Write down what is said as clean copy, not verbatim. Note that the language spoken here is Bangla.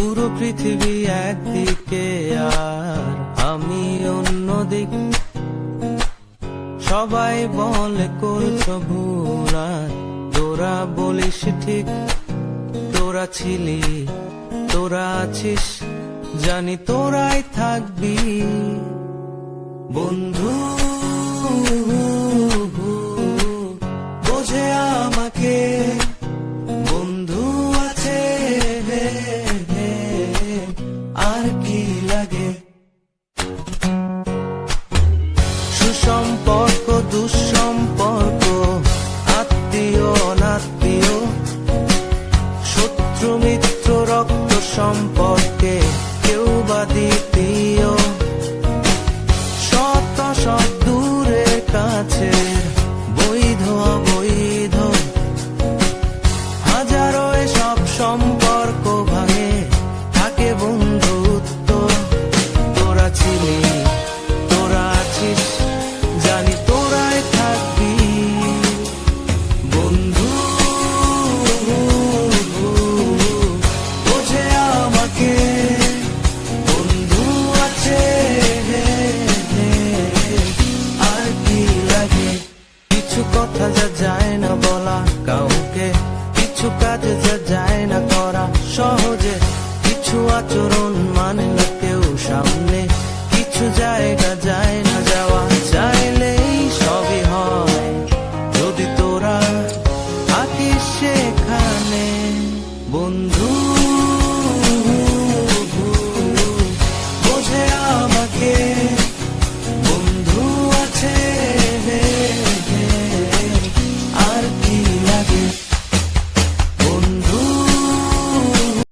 পুরো পৃথিবী একদিকে আর আমি অন্যদিক। সবাই বলে করছো ভুল আর তোরা বলিস ঠিক। তোরা ছিলি, তোরা আছিস, জানি তোরাই থাকবি বন্ধু। বোঝে আমাকে বন্ধু আছে, আর কি লাগে। সুসম্পর্ক দুঃসম্পর্ক, আত্মীয় অনাত্মীয়, শত্রু মিত্র রক্ত সম্পর্কে কেউ বা দ্বিতীয়। শত শত দূরে কাছে